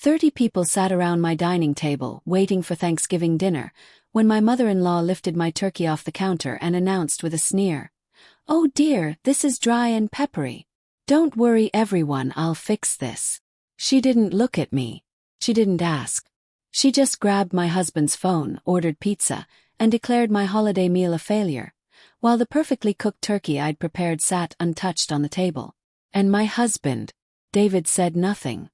30 people sat around my dining table, waiting for Thanksgiving dinner, when my mother-in-law lifted my turkey off the counter and announced with a sneer, "Oh dear, this is dry and peppery. Don't worry everyone, I'll fix this." She didn't look at me. She didn't ask. She just grabbed my husband's phone, ordered pizza, and declared my holiday meal a failure, while the perfectly cooked turkey I'd prepared sat untouched on the table. And my husband, David, said nothing.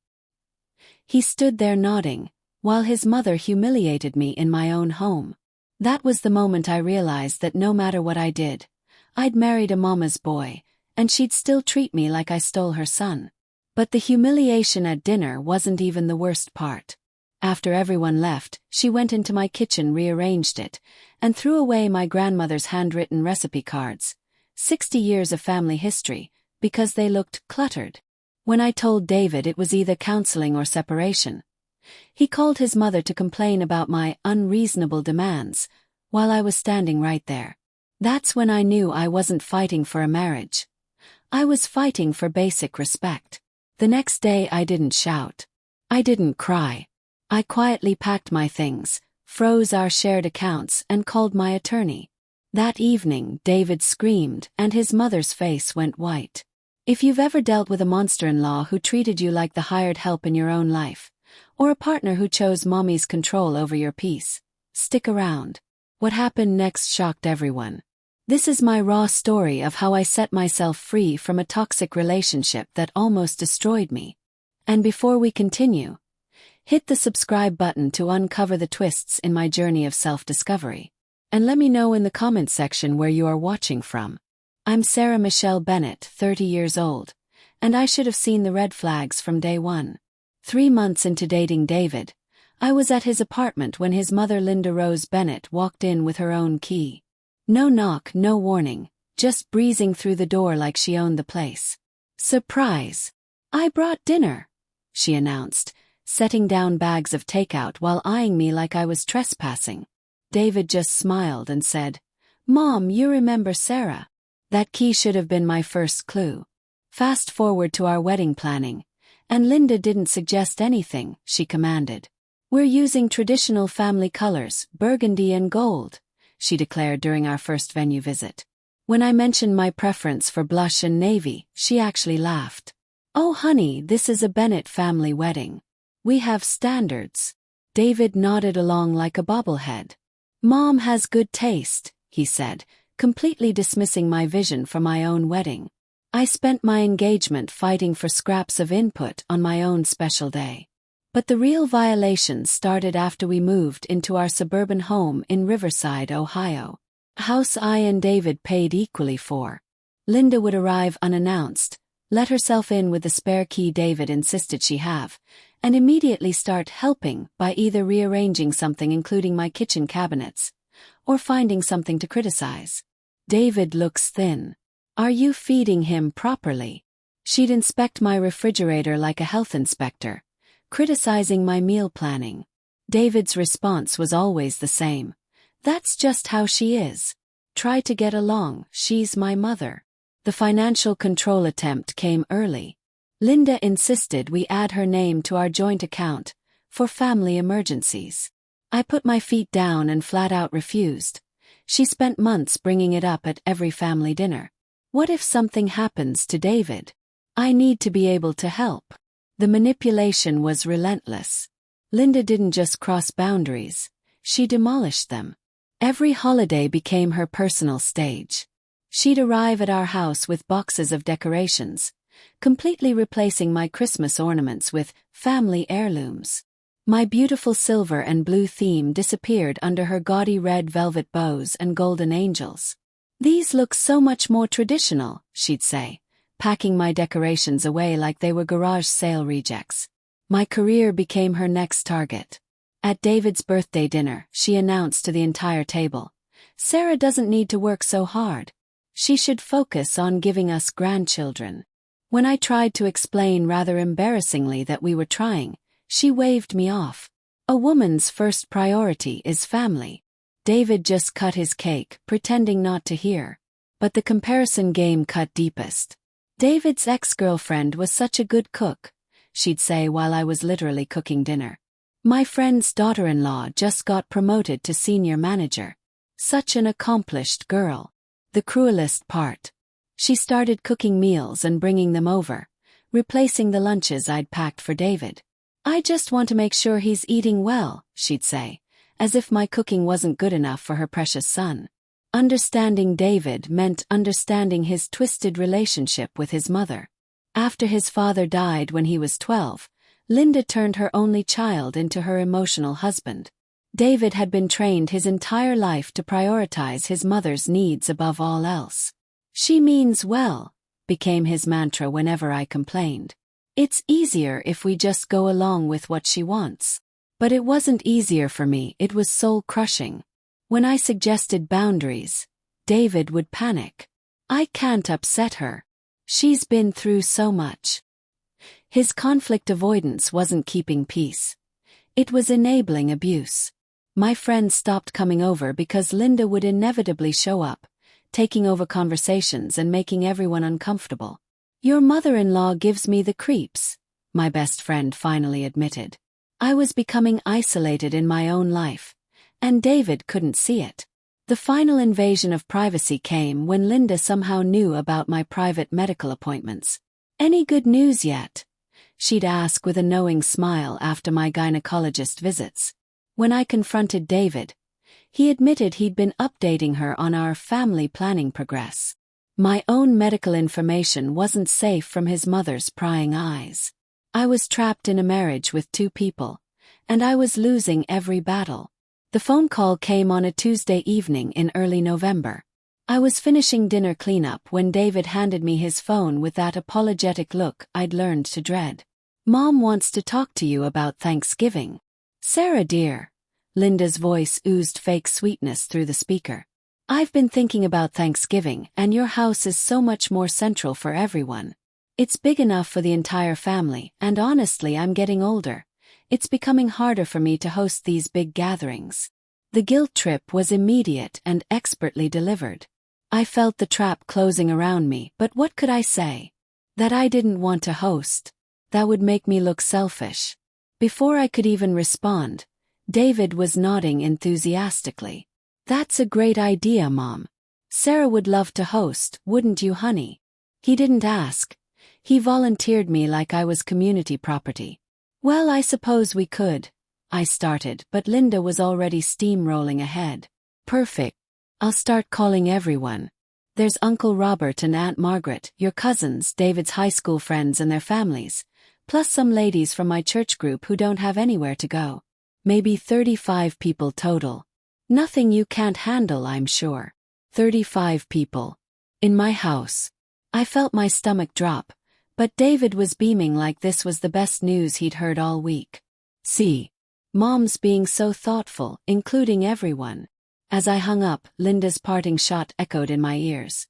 He stood there nodding, while his mother humiliated me in my own home. That was the moment I realized that no matter what I did, I'd married a mama's boy, and she'd still treat me like I stole her son. But the humiliation at dinner wasn't even the worst part. After everyone left, she went into my kitchen, rearranged it, and threw away my grandmother's handwritten recipe cards, 60 years of family history, because they looked cluttered. When I told David it was either counseling or separation, he called his mother to complain about my unreasonable demands, while I was standing right there. That's when I knew I wasn't fighting for a marriage. I was fighting for basic respect. The next day I didn't shout. I didn't cry. I quietly packed my things, froze our shared accounts, and called my attorney. That evening, David screamed, and his mother's face went white. If you've ever dealt with a monster-in-law who treated you like the hired help in your own life, or a partner who chose mommy's control over your peace, stick around. What happened next shocked everyone. This is my raw story of how I set myself free from a toxic relationship that almost destroyed me. And before we continue, hit the subscribe button to uncover the twists in my journey of self-discovery. And let me know in the comments section where you are watching from. I'm Sarah Michelle Bennett, 30 years old, and I should have seen the red flags from day one. 3 months into dating David, I was at his apartment when his mother, Linda Rose Bennett, walked in with her own key. No knock, no warning, just breezing through the door like she owned the place. "Surprise! I brought dinner," she announced, setting down bags of takeout while eyeing me like I was trespassing. David just smiled and said, "Mom, you remember Sarah." That key should have been my first clue. Fast forward to our wedding planning, and Linda didn't suggest anything, she commanded. "We're using traditional family colors, burgundy and gold," she declared during our first venue visit. When I mentioned my preference for blush and navy, she actually laughed. "Oh honey, this is a Bennett family wedding. We have standards." David nodded along like a bobblehead. "Mom has good taste," he said, completely dismissing my vision for my own wedding. I spent my engagement fighting for scraps of input on my own special day. But the real violations started after we moved into our suburban home in Riverside, Ohio. A house I and David paid equally for. Linda would arrive unannounced, let herself in with the spare key David insisted she have, and immediately start helping by either rearranging something, including my kitchen cabinets, or finding something to criticize. "David looks thin. Are you feeding him properly?" She'd inspect my refrigerator like a health inspector, criticizing my meal planning. David's response was always the same. "That's just how she is. Try to get along, she's my mother." The financial control attempt came early. Linda insisted we add her name to our joint account for family emergencies. I put my feet down and flat out refused. She spent months bringing it up at every family dinner. What if something happens to David? I need to be able to help. The manipulation was relentless. Linda didn't just cross boundaries, she demolished them. Every holiday became her personal stage. She'd arrive at our house with boxes of decorations, completely replacing my Christmas ornaments with family heirlooms. My beautiful silver and blue theme disappeared under her gaudy red velvet bows and golden angels. "These look so much more traditional," she'd say, packing my decorations away like they were garage sale rejects. My career became her next target. At David's birthday dinner, she announced to the entire table, "Sarah doesn't need to work so hard. She should focus on giving us grandchildren." When I tried to explain rather embarrassingly that we were trying, she waved me off. A woman's first priority is family. David just cut his cake, pretending not to hear. But the comparison game cut deepest. David's ex-girlfriend was such a good cook. she'd say while I was literally cooking dinner. My friend's daughter-in-law just got promoted to senior manager. Such an accomplished girl. The cruelest part. She started cooking meals and bringing them over, replacing the lunches I'd packed for David. I just want to make sure he's eating well, she'd say, as if my cooking wasn't good enough for her precious son. Understanding David meant understanding his twisted relationship with his mother. After his father died when he was 12, Linda turned her only child into her emotional husband. David had been trained his entire life to prioritize his mother's needs above all else. "She means well," became his mantra whenever I complained. "It's easier if we just go along with what she wants." But it wasn't easier for me, it was soul-crushing. When I suggested boundaries, David would panic. "I can't upset her. She's been through so much." His conflict avoidance wasn't keeping peace. It was enabling abuse. My friends stopped coming over because Linda would inevitably show up, taking over conversations and making everyone uncomfortable. "Your mother-in-law gives me the creeps," my best friend finally admitted. I was becoming isolated in my own life, and David couldn't see it. The final invasion of privacy came when Linda somehow knew about my private medical appointments. "Any good news yet?" she'd ask with a knowing smile after my gynecologist visits. When I confronted David, he admitted he'd been updating her on our family planning progress. My own medical information wasn't safe from his mother's prying eyes. I was trapped in a marriage with two people, and I was losing every battle. The phone call came on a Tuesday evening in early November. I was finishing dinner cleanup when David handed me his phone with that apologetic look I'd learned to dread. "Mom wants to talk to you about Thanksgiving." "Sarah dear." Linda's voice oozed fake sweetness through the speaker. "I've been thinking about Thanksgiving, and your house is so much more central for everyone. It's big enough for the entire family, and honestly I'm getting older. It's becoming harder for me to host these big gatherings." The guilt trip was immediate and expertly delivered. I felt the trap closing around me, but what could I say? That I didn't want to host. That would make me look selfish. Before I could even respond, David was nodding enthusiastically. "That's a great idea, Mom. Sarah would love to host, wouldn't you, honey?" He didn't ask. He volunteered me like I was community property. "Well, I suppose we could," I started, but Linda was already steamrolling ahead. "Perfect. I'll start calling everyone. There's Uncle Robert and Aunt Margaret, your cousins, David's high school friends and their families, plus some ladies from my church group who don't have anywhere to go. Maybe 35 people total. Nothing you can't handle, I'm sure." 35 people. In my house. I felt my stomach drop, but David was beaming like this was the best news he'd heard all week. "See. Mom's being so thoughtful, including everyone." As I hung up, Linda's parting shot echoed in my ears.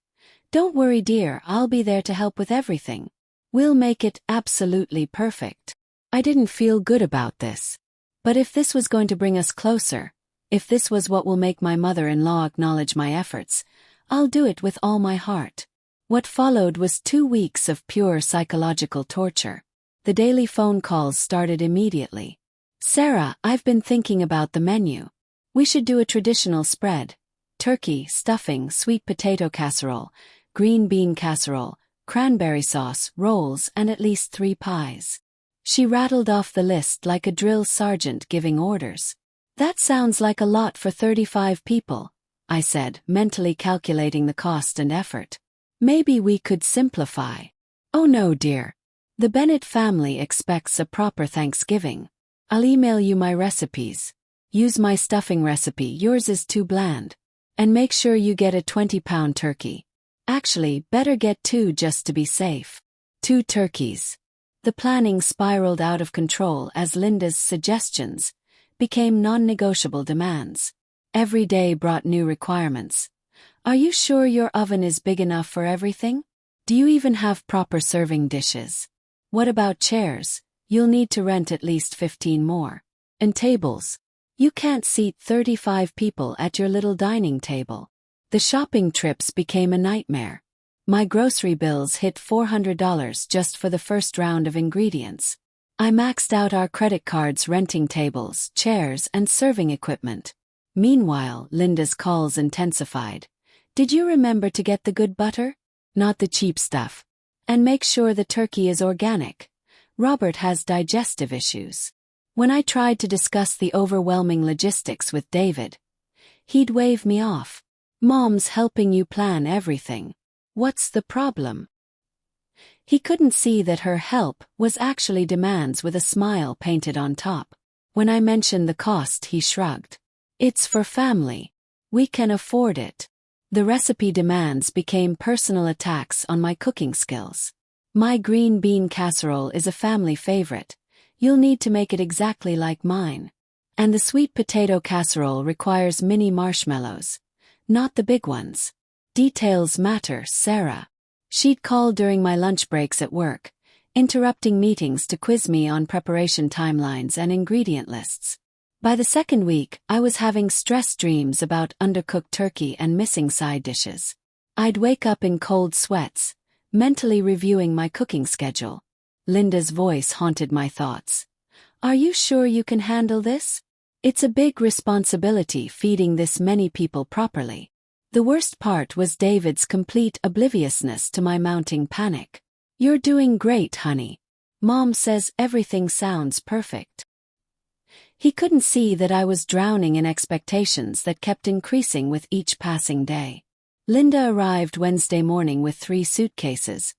"Don't worry, dear, I'll be there to help with everything. We'll make it absolutely perfect." I didn't feel good about this. But if this was going to bring us closer, if this was what will make my mother-in-law acknowledge my efforts, I'll do it with all my heart. What followed was 2 weeks of pure psychological torture. The daily phone calls started immediately. "Sarah, I've been thinking about the menu. We should do a traditional spread. Turkey, stuffing, sweet potato casserole, green bean casserole, cranberry sauce, rolls, and at least 3 pies." She rattled off the list like a drill sergeant giving orders. "That sounds like a lot for 35 people, I said, mentally calculating the cost and effort. "Maybe we could simplify." "Oh no, dear. The Bennett family expects a proper Thanksgiving. I'll email you my recipes. Use my stuffing recipe, yours is too bland. And make sure you get a 20-pound turkey. Actually, better get 2 just to be safe." 2 turkeys. The planning spiraled out of control as Linda's suggestions became non-negotiable demands. Every day brought new requirements. "Are you sure your oven is big enough for everything? Do you even have proper serving dishes? What about chairs? You'll need to rent at least 15 more. And tables. You can't seat 35 people at your little dining table." The shopping trips became a nightmare. My grocery bills hit $400 just for the first round of ingredients. I maxed out our credit cards, renting tables, chairs, and serving equipment. Meanwhile, Linda's calls intensified. Did you remember to get the good butter? Not the cheap stuff. And make sure the turkey is organic. Robert has digestive issues. When I tried to discuss the overwhelming logistics with David, he'd wave me off. Mom's helping you plan everything. What's the problem? He couldn't see that her help was actually demands with a smile painted on top. When I mentioned the cost, he shrugged. It's for family. We can afford it. The recipe demands became personal attacks on my cooking skills. My green bean casserole is a family favorite. You'll need to make it exactly like mine. And the sweet potato casserole requires mini marshmallows. Not the big ones. Details matter, Sarah. She'd call during my lunch breaks at work, interrupting meetings to quiz me on preparation timelines and ingredient lists. By the second week, I was having stress dreams about undercooked turkey and missing side dishes. I'd wake up in cold sweats, mentally reviewing my cooking schedule. Linda's voice haunted my thoughts. Are you sure you can handle this? It's a big responsibility feeding this many people properly. The worst part was David's complete obliviousness to my mounting panic. You're doing great, honey. Mom says everything sounds perfect. He couldn't see that I was drowning in expectations that kept increasing with each passing day. Linda arrived Wednesday morning with 3 suitcases,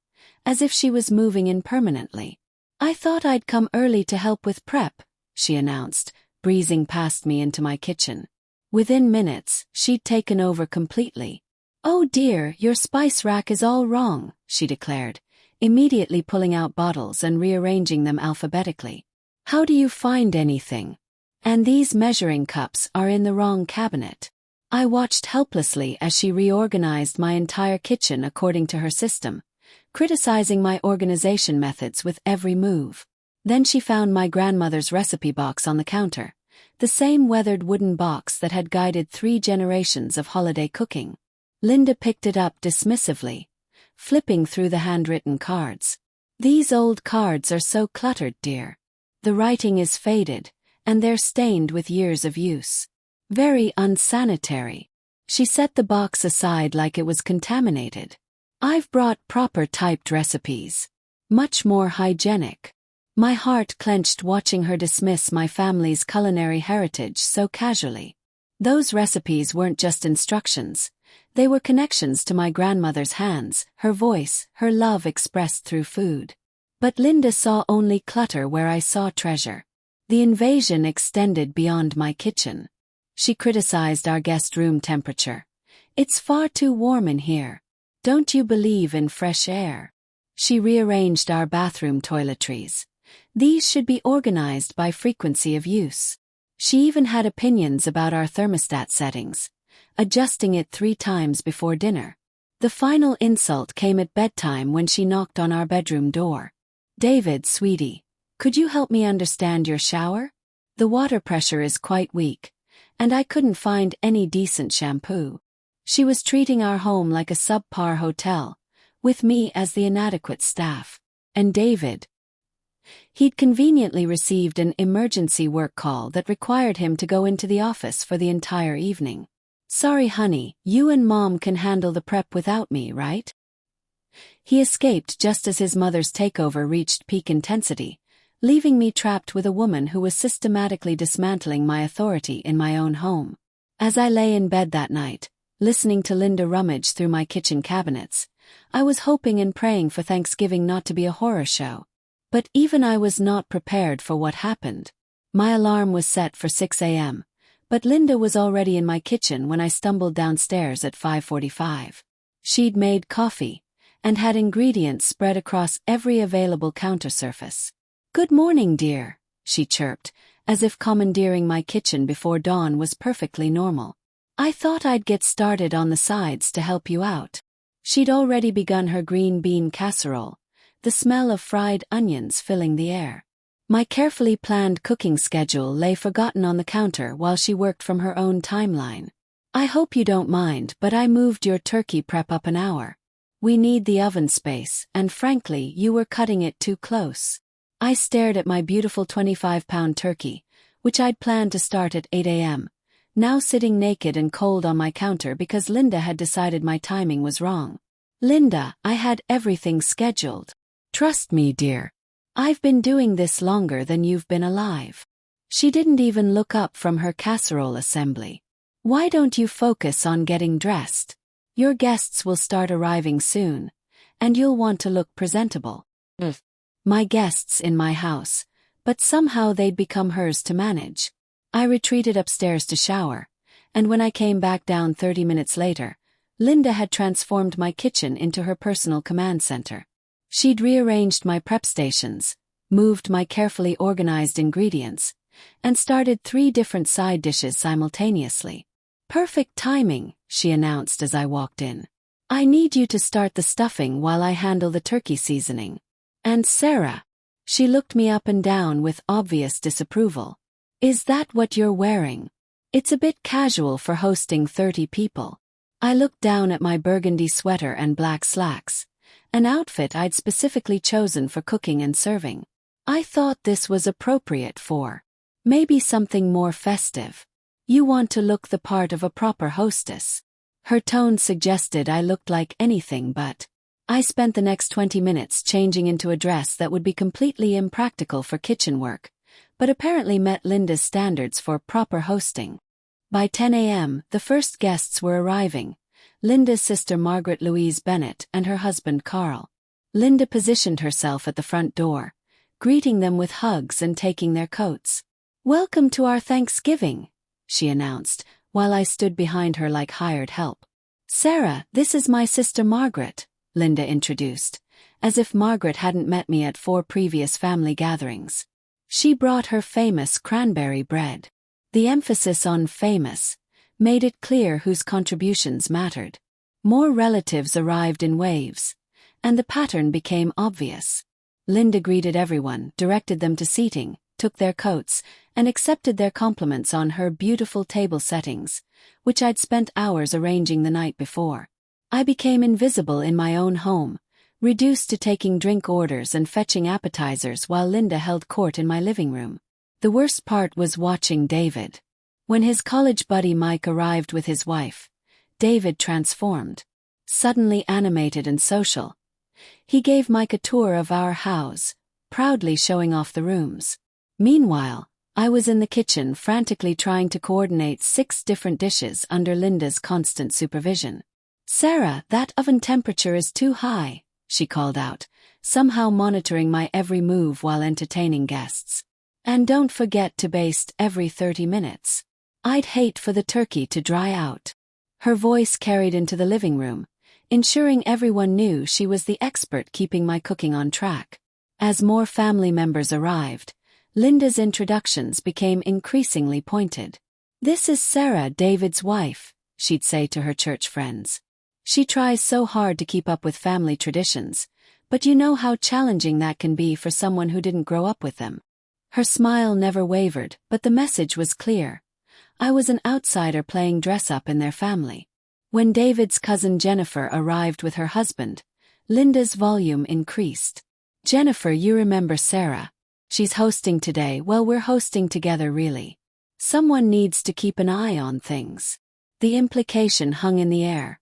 as if she was moving in permanently. I thought I'd come early to help with prep, she announced, breezing past me into my kitchen. Within minutes, she'd taken over completely. Oh dear, your spice rack is all wrong, she declared, immediately pulling out bottles and rearranging them alphabetically. How do you find anything? And these measuring cups are in the wrong cabinet. I watched helplessly as she reorganized my entire kitchen according to her system, criticizing my organization methods with every move. Then she found my grandmother's recipe box on the counter, the same weathered wooden box that had guided 3 generations of holiday cooking. Linda picked it up dismissively, flipping through the handwritten cards. These old cards are so cluttered, dear. The writing is faded, and they're stained with years of use. Very unsanitary. She set the box aside like it was contaminated. I've brought proper typed recipes. Much more hygienic. My heart clenched watching her dismiss my family's culinary heritage so casually. Those recipes weren't just instructions. They were connections to my grandmother's hands, her voice, her love expressed through food. But Linda saw only clutter where I saw treasure. The invasion extended beyond my kitchen. She criticized our guest room temperature. It's far too warm in here. Don't you believe in fresh air? She rearranged our bathroom toiletries. These should be organized by frequency of use. She even had opinions about our thermostat settings, adjusting it 3 times before dinner. The final insult came at bedtime when she knocked on our bedroom door. David, sweetie, could you help me understand your shower? The water pressure is quite weak, and I couldn't find any decent shampoo. She was treating our home like a subpar hotel, with me as the inadequate staff. And David, he'd conveniently received an emergency work call that required him to go into the office for the entire evening. Sorry honey, you and Mom can handle the prep without me, right? He escaped just as his mother's takeover reached peak intensity, leaving me trapped with a woman who was systematically dismantling my authority in my own home. As I lay in bed that night, listening to Linda rummage through my kitchen cabinets, I was hoping and praying for Thanksgiving not to be a horror show. But even I was not prepared for what happened. My alarm was set for 6 a.m., but Linda was already in my kitchen when I stumbled downstairs at 5:45. She'd made coffee, and had ingredients spread across every available counter surface. Good morning, dear, she chirped, as if commandeering my kitchen before dawn was perfectly normal. I thought I'd get started on the sides to help you out. She'd already begun her green bean casserole, the smell of fried onions filling the air. My carefully planned cooking schedule lay forgotten on the counter while she worked from her own timeline. I hope you don't mind, but I moved your turkey prep up an hour. We need the oven space, and frankly, you were cutting it too close. I stared at my beautiful 25-pound turkey, which I'd planned to start at 8 a.m., now sitting naked and cold on my counter because Linda had decided my timing was wrong. Linda, I had everything scheduled. Trust me, dear. I've been doing this longer than you've been alive. She didn't even look up from her casserole assembly. Why don't you focus on getting dressed? Your guests will start arriving soon, and you'll want to look presentable. My guests in my house, but somehow they'd become hers to manage. I retreated upstairs to shower, and when I came back down 30 minutes later, Linda had transformed my kitchen into her personal command center. She'd rearranged my prep stations, moved my carefully organized ingredients, and started 3 different side dishes simultaneously. Perfect timing, she announced as I walked in. I need you to start the stuffing while I handle the turkey seasoning. And Sarah. She looked me up and down with obvious disapproval. Is that what you're wearing? It's a bit casual for hosting 30 people. I looked down at my burgundy sweater and black slacks, an outfit I'd specifically chosen for cooking and serving. I thought this was appropriate for maybe something more festive. You want to look the part of a proper hostess. Her tone suggested I looked like anything but. I spent the next 20 minutes changing into a dress that would be completely impractical for kitchen work, but apparently met Linda's standards for proper hosting. By 10 a.m., the first guests were arriving, Linda's sister Margaret Louise Bennett and her husband Carl. Linda positioned herself at the front door, greeting them with hugs and taking their coats. "Welcome to our Thanksgiving," she announced, while I stood behind her like hired help. "Sarah, this is my sister Margaret," Linda introduced, as if Margaret hadn't met me at 4 previous family gatherings. She brought her famous cranberry bread. The emphasis on famous made it clear whose contributions mattered. More relatives arrived in waves, and the pattern became obvious. Linda greeted everyone, directed them to seating, took their coats, and accepted their compliments on her beautiful table settings, which I'd spent hours arranging the night before. I became invisible in my own home, reduced to taking drink orders and fetching appetizers while Linda held court in my living room. The worst part was watching David. When his college buddy Mike arrived with his wife, David transformed. Suddenly animated and social. He gave Mike a tour of our house, proudly showing off the rooms. Meanwhile, I was in the kitchen frantically trying to coordinate 6 different dishes under Linda's constant supervision. "Sarah, that oven temperature is too high," she called out, somehow monitoring my every move while entertaining guests. "And don't forget to baste every 30 minutes. I'd hate for the turkey to dry out." Her voice carried into the living room, ensuring everyone knew she was the expert keeping my cooking on track. As more family members arrived, Linda's introductions became increasingly pointed. "This is Sarah, David's wife," she'd say to her church friends. "She tries so hard to keep up with family traditions, but you know how challenging that can be for someone who didn't grow up with them." Her smile never wavered, but the message was clear. I was an outsider playing dress-up in their family. When David's cousin Jennifer arrived with her husband, Linda's volume increased. "Jennifer, you remember Sarah. She's hosting today. Well, we're hosting together really. Someone needs to keep an eye on things." The implication hung in the air.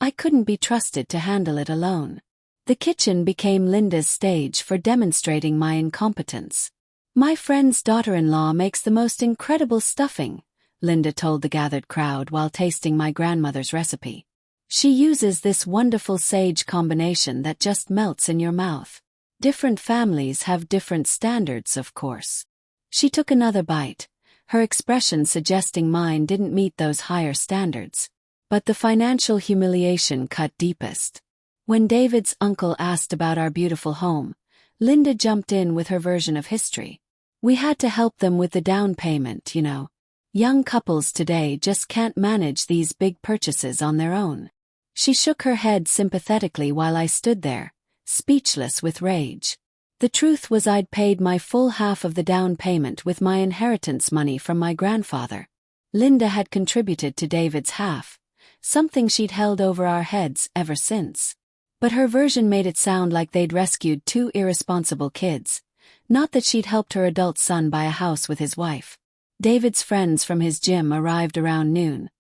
I couldn't be trusted to handle it alone. The kitchen became Linda's stage for demonstrating my incompetence. "My friend's daughter-in-law makes the most incredible stuffing," Linda told the gathered crowd while tasting my grandmother's recipe. "She uses this wonderful sage combination that just melts in your mouth. Different families have different standards, of course." She took another bite, her expression suggesting mine didn't meet those higher standards. But the financial humiliation cut deepest. When David's uncle asked about our beautiful home, Linda jumped in with her version of history. "We had to help them with the down payment, you know. Young couples today just can't manage these big purchases on their own." She shook her head sympathetically while I stood there, speechless with rage. The truth was I'd paid my full half of the down payment with my inheritance money from my grandfather. Linda had contributed to David's half, something she'd held over our heads ever since. But her version made it sound like they'd rescued 2 irresponsible kids, Not that she'd helped her adult son buy a house with his wife. David's friends from his gym arrived around noon,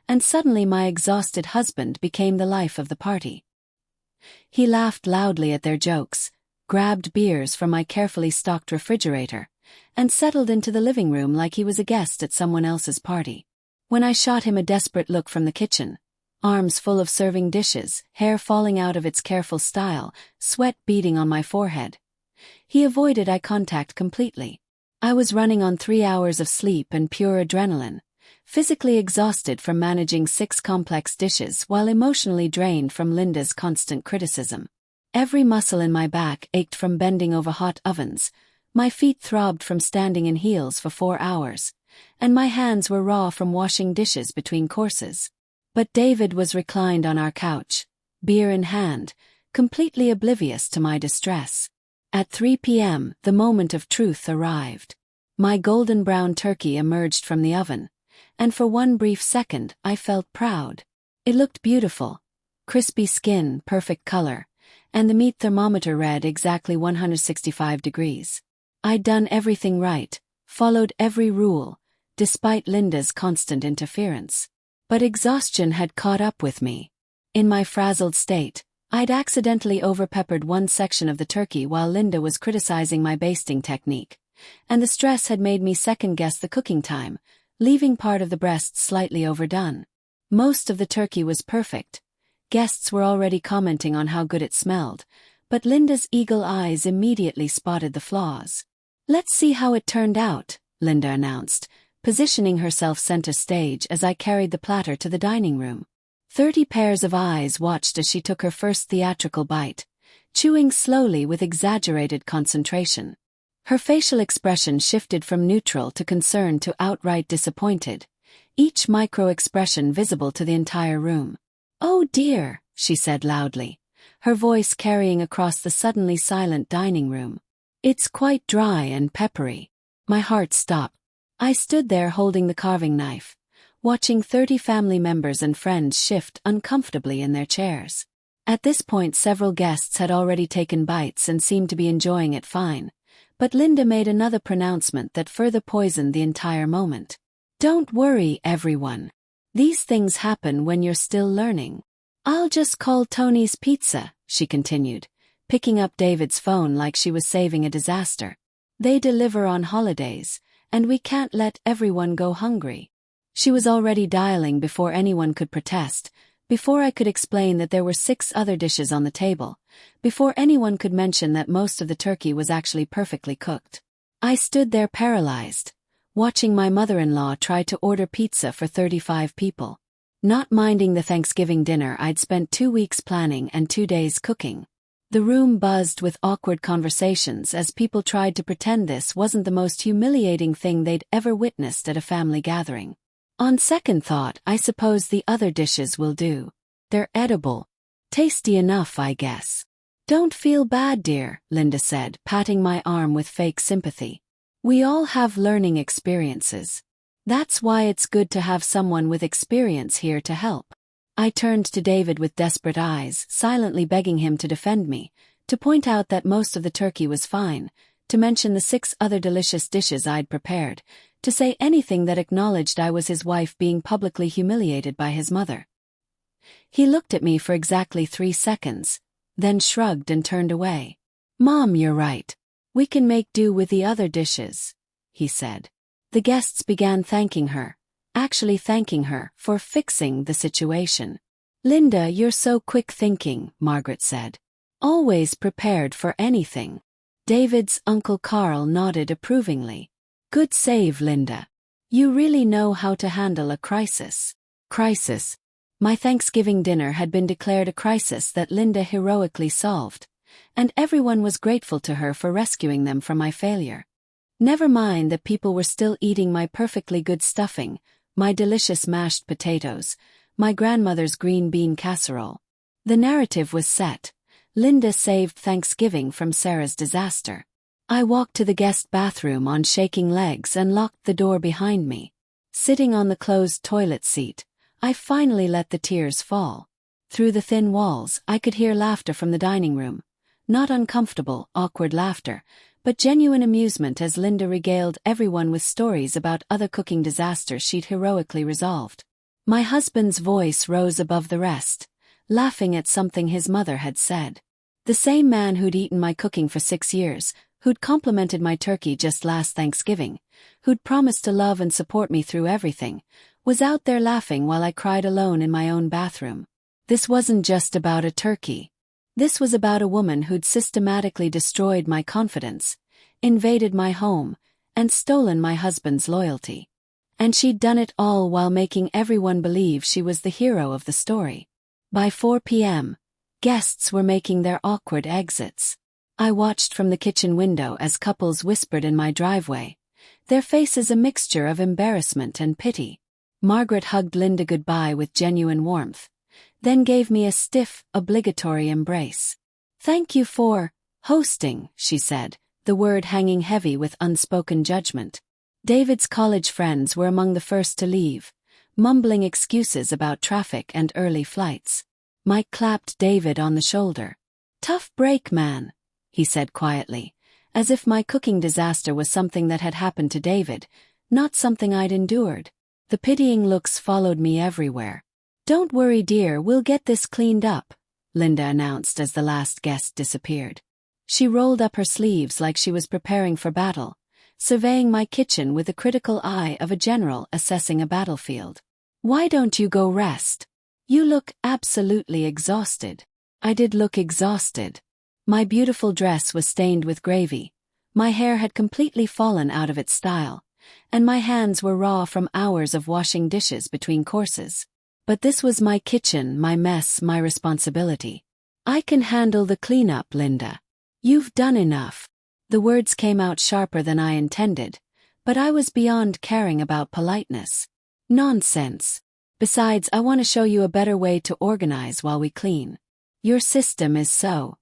and suddenly my exhausted husband became the life of the party. He laughed loudly at their jokes, grabbed beers from my carefully stocked refrigerator, and settled into the living room like he was a guest at someone else's party. When I shot him a desperate look from the kitchen, arms full of serving dishes, hair falling out of its careful style, sweat beading on my forehead, he avoided eye contact completely. I was running on 3 hours of sleep and pure adrenaline, physically exhausted from managing 6 complex dishes while emotionally drained from Linda's constant criticism. Every muscle in my back ached from bending over hot ovens, my feet throbbed from standing in heels for 4 hours, and my hands were raw from washing dishes between courses. But David was reclined on our couch, beer in hand, completely oblivious to my distress. At 3 p.m., the moment of truth arrived. My golden brown turkey emerged from the oven, and for one brief second I felt proud. It looked beautiful. Crispy skin, perfect color, and the meat thermometer read exactly 165 degrees. I'd done everything right, followed every rule, despite Linda's constant interference. But exhaustion had caught up with me. In my frazzled state, I'd accidentally overpeppered one section of the turkey while Linda was criticizing my basting technique, and the stress had made me second-guess the cooking time, leaving part of the breast slightly overdone. Most of the turkey was perfect. Guests were already commenting on how good it smelled, but Linda's eagle eyes immediately spotted the flaws. "Let's see how it turned out," Linda announced, positioning herself center stage as I carried the platter to the dining room. 30 pairs of eyes watched as she took her first theatrical bite, chewing slowly with exaggerated concentration. Her facial expression shifted from neutral to concerned to outright disappointed, each micro-expression visible to the entire room. "Oh dear," she said loudly, her voice carrying across the suddenly silent dining room. "It's quite dry and peppery." My heart stopped. I stood there holding the carving knife, watching 30 family members and friends shift uncomfortably in their chairs. At this point several guests had already taken bites and seemed to be enjoying it fine, but Linda made another pronouncement that further poisoned the entire moment. "Don't worry, everyone. These things happen when you're still learning. I'll just call Tony's Pizza," she continued, picking up David's phone like she was saving a disaster. "They deliver on holidays, and we can't let everyone go hungry." She was already dialing before anyone could protest, before I could explain that there were 6 other dishes on the table, before anyone could mention that most of the turkey was actually perfectly cooked. I stood there paralyzed, watching my mother-in-law try to order pizza for 35 people, not minding the Thanksgiving dinner I'd spent 2 weeks planning and 2 days cooking. The room buzzed with awkward conversations as people tried to pretend this wasn't the most humiliating thing they'd ever witnessed at a family gathering. On second thought, I suppose the other dishes will do. They're edible. Tasty enough, I guess. "Don't feel bad, dear," Linda said, patting my arm with fake sympathy. "We all have learning experiences. That's why it's good to have someone with experience here to help." I turned to David with desperate eyes, silently begging him to defend me, to point out that most of the turkey was fine, to mention the 6 other delicious dishes I'd prepared, to say anything that acknowledged I was his wife being publicly humiliated by his mother. He looked at me for exactly 3 seconds, then shrugged and turned away. "Mom, you're right. We can make do with the other dishes," he said. The guests began thanking her, actually thanking her for fixing the situation. "Linda, you're so quick-thinking," Margaret said. "Always prepared for anything." David's Uncle Carl nodded approvingly. "Good save, Linda. You really know how to handle a crisis." Crisis. My Thanksgiving dinner had been declared a crisis that Linda heroically solved, and everyone was grateful to her for rescuing them from my failure. Never mind that people were still eating my perfectly good stuffing, my delicious mashed potatoes, my grandmother's green bean casserole. The narrative was set. Linda saved Thanksgiving from Sarah's disaster. I walked to the guest bathroom on shaking legs and locked the door behind me. Sitting on the closed toilet seat, I finally let the tears fall. Through the thin walls, I could hear laughter from the dining room. Not uncomfortable, awkward laughter, but genuine amusement as Linda regaled everyone with stories about other cooking disasters she'd heroically resolved. My husband's voice rose above the rest, laughing at something his mother had said. The same man who'd eaten my cooking for 6 years, who'd complimented my turkey just last Thanksgiving, who'd promised to love and support me through everything, was out there laughing while I cried alone in my own bathroom. This wasn't just about a turkey. This was about a woman who'd systematically destroyed my confidence, invaded my home, and stolen my husband's loyalty. And she'd done it all while making everyone believe she was the hero of the story. By 4 p.m., guests were making their awkward exits. I watched from the kitchen window as couples whispered in my driveway, their faces a mixture of embarrassment and pity. Margaret hugged Linda goodbye with genuine warmth, then gave me a stiff, obligatory embrace. "Thank you for hosting," she said, the word hanging heavy with unspoken judgment. David's college friends were among the first to leave, mumbling excuses about traffic and early flights. Mike clapped David on the shoulder. "Tough break, man," he said quietly, as if my cooking disaster was something that had happened to David, not something I'd endured. The pitying looks followed me everywhere. "Don't worry, dear, we'll get this cleaned up," Linda announced as the last guest disappeared. She rolled up her sleeves like she was preparing for battle, surveying my kitchen with the critical eye of a general assessing a battlefield. "Why don't you go rest? You look absolutely exhausted." I did look exhausted. My beautiful dress was stained with gravy, my hair had completely fallen out of its style, and my hands were raw from hours of washing dishes between courses. But this was my kitchen, my mess, my responsibility. "I can handle the cleanup, Linda. You've done enough." The words came out sharper than I intended, but I was beyond caring about politeness. "Nonsense. Besides, I want to show you a better way to organize while we clean. Your system is so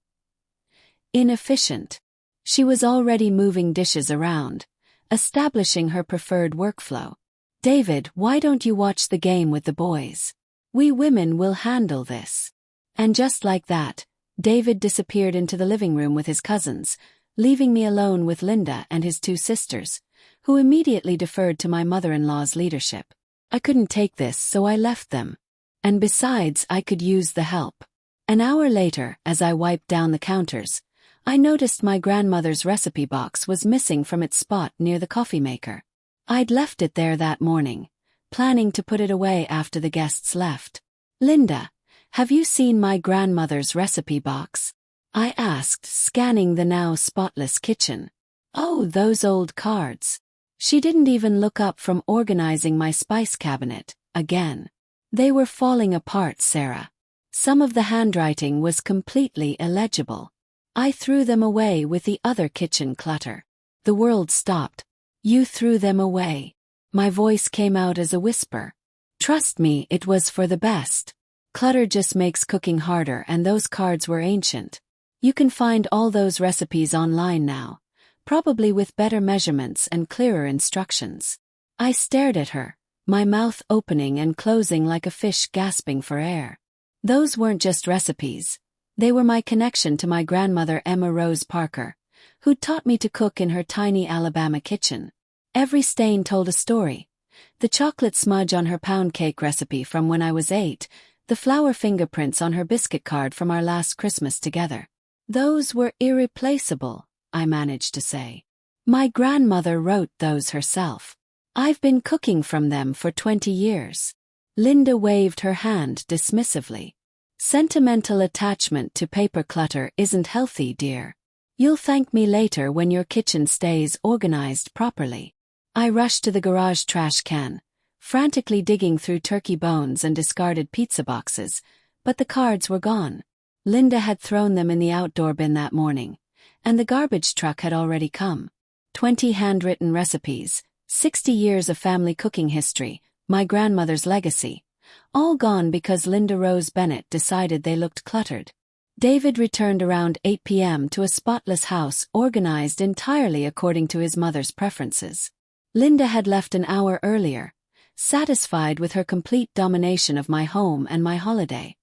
inefficient." She was already moving dishes around, establishing her preferred workflow. "David, why don't you watch the game with the boys? We women will handle this." And just like that, David disappeared into the living room with his cousins, leaving me alone with Linda and his 2 sisters, who immediately deferred to my mother-in-law's leadership. I couldn't take this, so I left them. And besides, I could use the help. An hour later, as I wiped down the counters, I noticed my grandmother's recipe box was missing from its spot near the coffee maker. I'd left it there that morning, planning to put it away after the guests left. "Linda, have you seen my grandmother's recipe box?" I asked, scanning the now spotless kitchen. "Oh, those old cards." She didn't even look up from organizing my spice cabinet, again. "They were falling apart, Sarah. Some of the handwriting was completely illegible. I threw them away with the other kitchen clutter." The world stopped. "You threw them away?" My voice came out as a whisper. "Trust me, it was for the best. Clutter just makes cooking harder, and those cards were ancient. You can find all those recipes online now, probably with better measurements and clearer instructions." I stared at her, my mouth opening and closing like a fish gasping for air. Those weren't just recipes. They were my connection to my grandmother Emma Rose Parker, who'd taught me to cook in her tiny Alabama kitchen. Every stain told a story. The chocolate smudge on her pound cake recipe from when I was 8, the flour fingerprints on her biscuit card from our last Christmas together. "Those were irreplaceable," I managed to say. "My grandmother wrote those herself. I've been cooking from them for 20 years. Linda waved her hand dismissively. "Sentimental attachment to paper clutter isn't healthy, dear. You'll thank me later when your kitchen stays organized properly." I rushed to the garage trash can, frantically digging through turkey bones and discarded pizza boxes, but the cards were gone. Linda had thrown them in the outdoor bin that morning, and the garbage truck had already come. 20 handwritten recipes, 60 years of family cooking history, my grandmother's legacy, all gone because Linda Rose Bennett decided they looked cluttered. David returned around 8 p.m. to a spotless house organized entirely according to his mother's preferences. Linda had left an hour earlier, satisfied with her complete domination of my home and my holiday.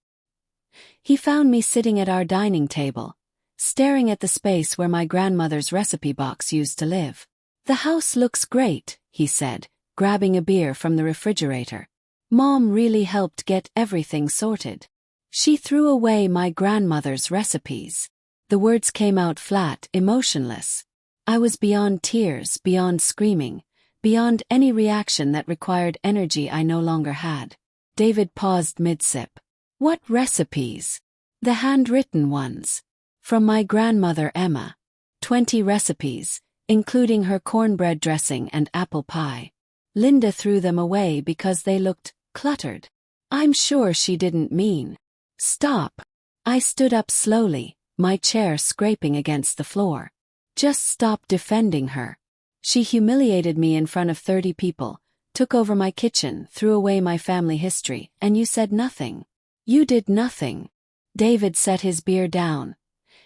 He found me sitting at our dining table, staring at the space where my grandmother's recipe box used to live. "The house looks great," he said, grabbing a beer from the refrigerator. "Mom really helped get everything sorted. She threw away my grandmother's recipes." The words came out flat, emotionless. I was beyond tears, beyond screaming, beyond any reaction that required energy I no longer had. David paused mid-sip. "What recipes?" "The handwritten ones. From my grandmother Emma. 20 recipes, including her cornbread dressing and apple pie. Linda threw them away because they looked cluttered." "I'm sure she didn't mean." "Stop." I stood up slowly, my chair scraping against the floor. "Just stop defending her. She humiliated me in front of 30 people, took over my kitchen, threw away my family history, and you said nothing. You did nothing." David set his beer down,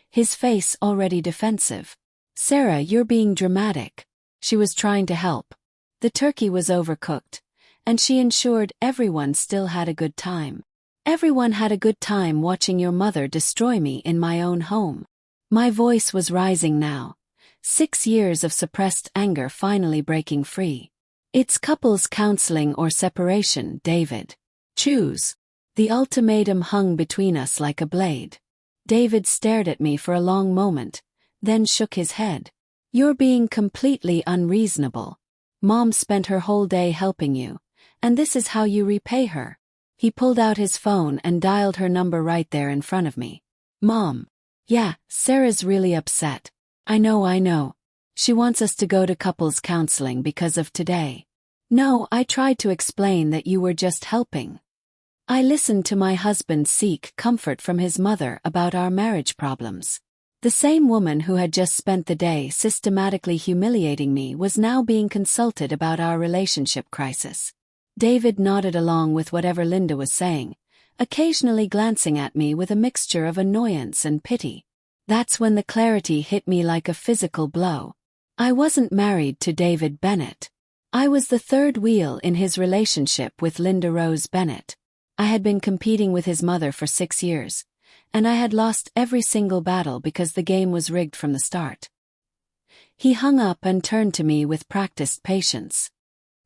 his face already defensive. "Sarah, you're being dramatic." She was trying to help. The turkey was overcooked, and she ensured everyone still had a good time. "Everyone had a good time watching your mother destroy me in my own home." My voice was rising now, 6 years of suppressed anger finally breaking free. "It's couples counseling or separation, David. Choose." The ultimatum hung between us like a blade. David stared at me for a long moment, then shook his head. "You're being completely unreasonable. Mom spent her whole day helping you, and this is how you repay her." He pulled out his phone and dialed her number right there in front of me. "Mom." "Yeah, Sarah's really upset. I know. She wants us to go to couples counseling because of today." "No, I tried to explain that you were just helping. I listened to my husband seek comfort from his mother about our marriage problems." The same woman who had just spent the day systematically humiliating me was now being consulted about our relationship crisis. David nodded along with whatever Linda was saying, occasionally glancing at me with a mixture of annoyance and pity. That's when the clarity hit me like a physical blow. I wasn't married to David Bennett. I was the third wheel in his relationship with Linda Rose Bennett. I had been competing with his mother for 6 years, and I had lost every single battle because the game was rigged from the start. He hung up and turned to me with practiced patience.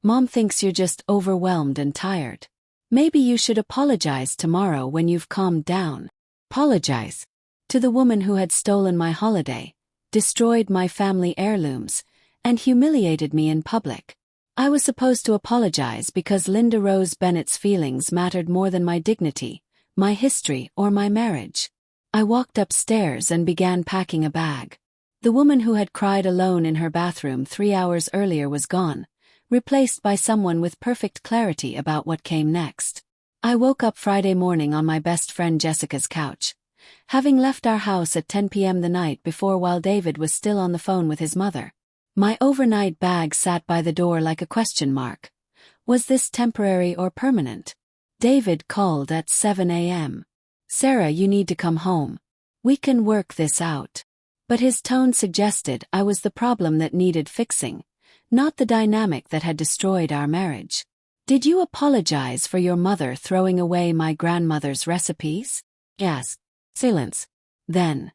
"Mom thinks you're just overwhelmed and tired. Maybe you should apologize tomorrow when you've calmed down." "Apologize?" "To the woman who had stolen my holiday, destroyed my family heirlooms, and humiliated me in public. I was supposed to apologize because Linda Rose Bennett's feelings mattered more than my dignity, my history, or my marriage." I walked upstairs and began packing a bag. The woman who had cried alone in her bathroom 3 hours earlier was gone, replaced by someone with perfect clarity about what came next. I woke up Friday morning on my best friend Jessica's couch, having left our house at 10 p.m. the night before while David was still on the phone with his mother. My overnight bag sat by the door like a question mark. Was this temporary or permanent? David called at 7 a.m. "Sarah, you need to come home. We can work this out." But his tone suggested I was the problem that needed fixing, not the dynamic that had destroyed our marriage. "Did you apologize for your mother throwing away my grandmother's recipes?" "Yes." Silence. "Then,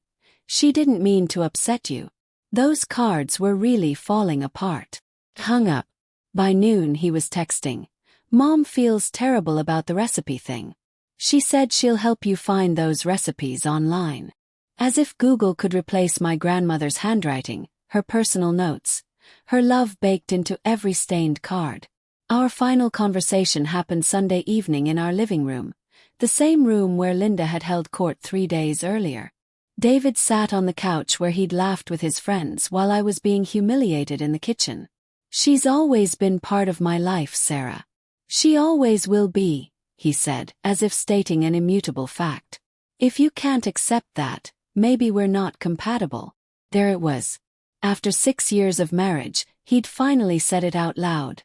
she didn't mean to upset you. Those cards were really falling apart." Hung up. By noon he was texting, "Mom feels terrible about the recipe thing. She said she'll help you find those recipes online." As if Google could replace my grandmother's handwriting, her personal notes, her love baked into every stained card. Our final conversation happened Sunday evening in our living room, the same room where Linda had held court 3 days earlier. David sat on the couch where he'd laughed with his friends while I was being humiliated in the kitchen. "She's always been part of my life, Sarah. She always will be," he said, as if stating an immutable fact. "If you can't accept that, maybe we're not compatible." There it was. After 6 years of marriage, he'd finally said it out loud.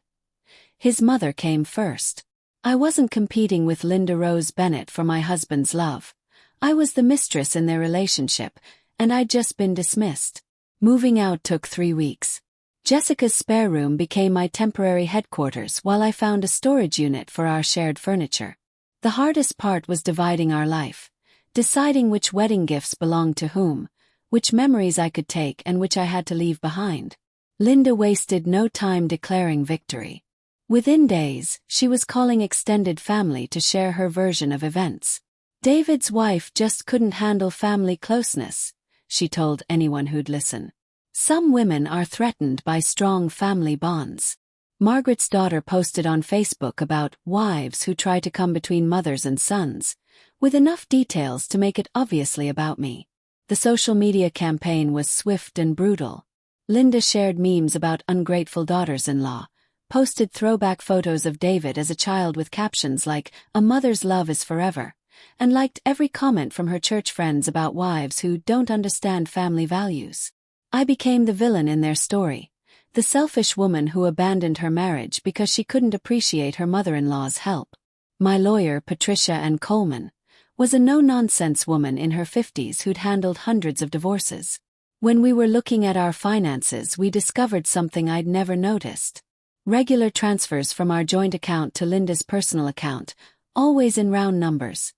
His mother came first. I wasn't competing with Linda Rose Bennett for my husband's love. I was the mistress in their relationship, and I'd just been dismissed. Moving out took 3 weeks. Jessica's spare room became my temporary headquarters while I found a storage unit for our shared furniture. The hardest part was dividing our life, deciding which wedding gifts belonged to whom, which memories I could take and which I had to leave behind. Linda wasted no time declaring victory. Within days, she was calling extended family to share her version of events. David's wife just couldn't handle family closeness, she told anyone who'd listen. Some women are threatened by strong family bonds. Margaret's daughter posted on Facebook about wives who try to come between mothers and sons, with enough details to make it obviously about me. The social media campaign was swift and brutal. Linda shared memes about ungrateful daughters-in-law, posted throwback photos of David as a child with captions like, "A mother's love is forever," and liked every comment from her church friends about wives who don't understand family values. I became the villain in their story, the selfish woman who abandoned her marriage because she couldn't appreciate her mother-in-law's help. My lawyer, Patricia Ann Coleman, was a no-nonsense woman in her 50s who'd handled hundreds of divorces. When we were looking at our finances, we discovered something I'd never noticed. Regular transfers from our joint account to Linda's personal account, always in round numbers.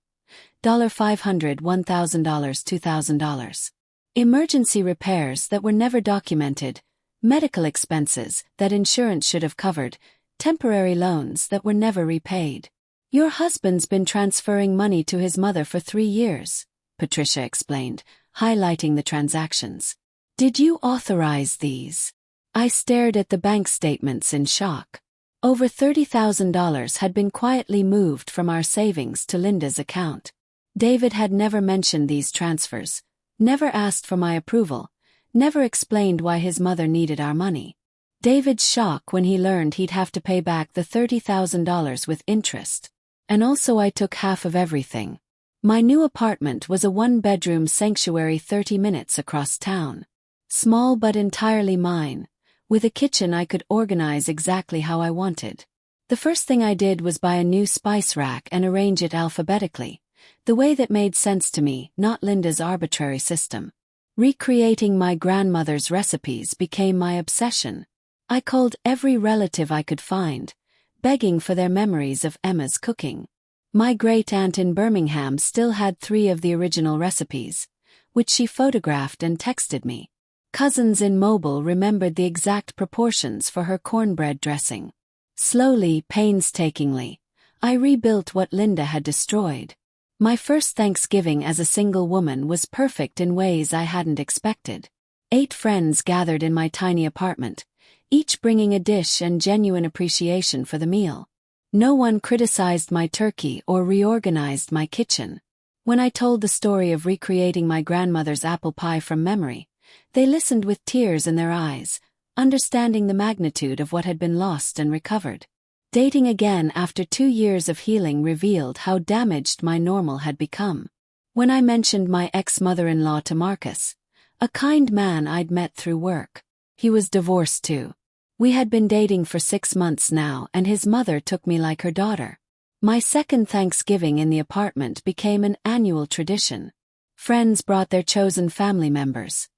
$500, $1,000, $2,000. Emergency repairs that were never documented, medical expenses that insurance should have covered, temporary loans that were never repaid. "Your husband's been transferring money to his mother for 3 years, Patricia explained, highlighting the transactions. "Did you authorize these?" I stared at the bank statements in shock. Over $30,000 had been quietly moved from our savings to Linda's account. David had never mentioned these transfers, never asked for my approval, never explained why his mother needed our money. David's shock when he learned he'd have to pay back the $30,000 with interest. And also I took half of everything. My new apartment was a one-bedroom sanctuary 30 minutes across town. Small but entirely mine, with a kitchen I could organize exactly how I wanted. The first thing I did was buy a new spice rack and arrange it alphabetically, the way that made sense to me, not Linda's arbitrary system. Recreating my grandmother's recipes became my obsession. I called every relative I could find, begging for their memories of Emma's cooking. My great-aunt in Birmingham still had 3 of the original recipes, which she photographed and texted me. Cousins in Mobile remembered the exact proportions for her cornbread dressing. Slowly, painstakingly, I rebuilt what Linda had destroyed. My first Thanksgiving as a single woman was perfect in ways I hadn't expected. 8 friends gathered in my tiny apartment, each bringing a dish and genuine appreciation for the meal. No one criticized my turkey or reorganized my kitchen. When I told the story of recreating my grandmother's apple pie from memory, they listened with tears in their eyes, understanding the magnitude of what had been lost and recovered. Dating again after 2 years of healing revealed how damaged my normal had become. When I mentioned my ex-mother-in-law to Marcus, a kind man I'd met through work. He was divorced too. We had been dating for 6 months now, and his mother took me like her daughter. My second Thanksgiving in the apartment became an annual tradition. Friends brought their chosen family members,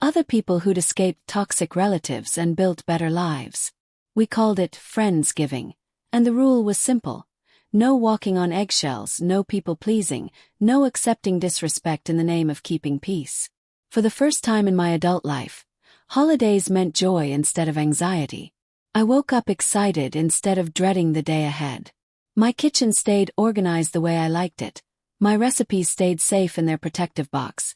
other people who'd escaped toxic relatives and built better lives. We called it Friendsgiving, and the rule was simple. No walking on eggshells, no people-pleasing, no accepting disrespect in the name of keeping peace. For the first time in my adult life, holidays meant joy instead of anxiety. I woke up excited instead of dreading the day ahead. My kitchen stayed organized the way I liked it, my recipes stayed safe in their protective box,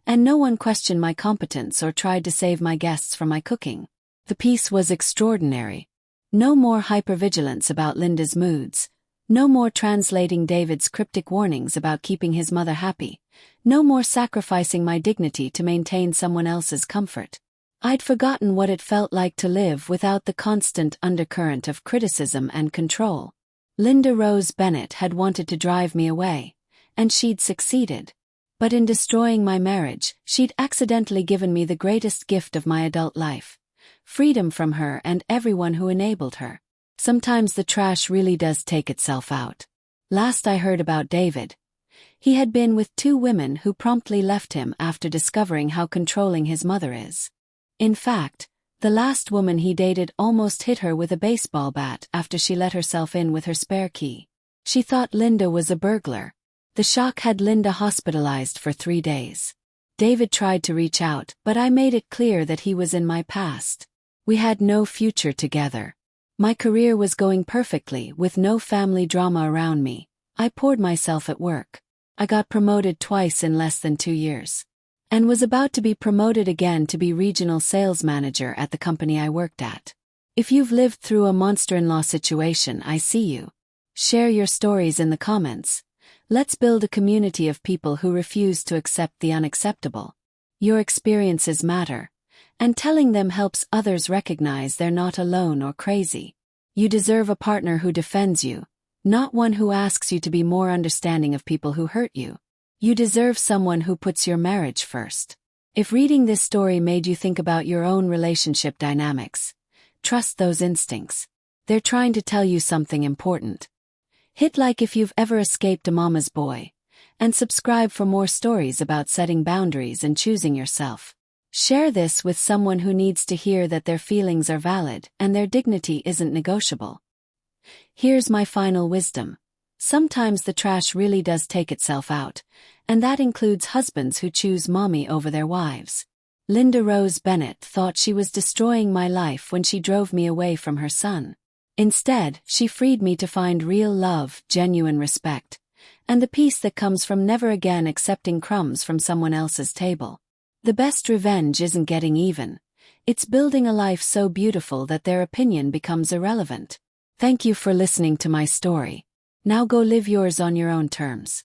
and no one questioned my competence or tried to save my guests from my cooking. The peace was extraordinary. No more hypervigilance about Linda's moods, no more translating David's cryptic warnings about keeping his mother happy, no more sacrificing my dignity to maintain someone else's comfort. I'd forgotten what it felt like to live without the constant undercurrent of criticism and control. Linda Rose Bennett had wanted to drive me away, and she'd succeeded. But in destroying my marriage, she'd accidentally given me the greatest gift of my adult life: freedom from her and everyone who enabled her. Sometimes the trash really does take itself out. Last I heard about David, he had been with 2 women who promptly left him after discovering how controlling his mother is. In fact, the last woman he dated almost hit her with a baseball bat after she let herself in with her spare key. She thought Linda was a burglar. The shock had Linda hospitalized for 3 days. David tried to reach out, but I made it clear that he was in my past. We had no future together. My career was going perfectly, with no family drama around me. I poured myself at work. I got promoted twice in less than 2 years. And was about to be promoted again to be regional sales manager at the company I worked at. If you've lived through a monster-in-law situation, I see you. Share your stories in the comments. Let's build a community of people who refuse to accept the unacceptable. Your experiences matter, and telling them helps others recognize they're not alone or crazy. You deserve a partner who defends you, not one who asks you to be more understanding of people who hurt you. You deserve someone who puts your marriage first. If reading this story made you think about your own relationship dynamics, trust those instincts. They're trying to tell you something important. Hit like if you've ever escaped a mama's boy, and subscribe for more stories about setting boundaries and choosing yourself. Share this with someone who needs to hear that their feelings are valid and their dignity isn't negotiable. Here's my final wisdom. Sometimes the trash really does take itself out, and that includes husbands who choose mommy over their wives. Linda Rose Bennett thought she was destroying my life when she drove me away from her son. Instead, she freed me to find real love, genuine respect, and the peace that comes from never again accepting crumbs from someone else's table. The best revenge isn't getting even. It's building a life so beautiful that their opinion becomes irrelevant. Thank you for listening to my story. Now go live yours on your own terms.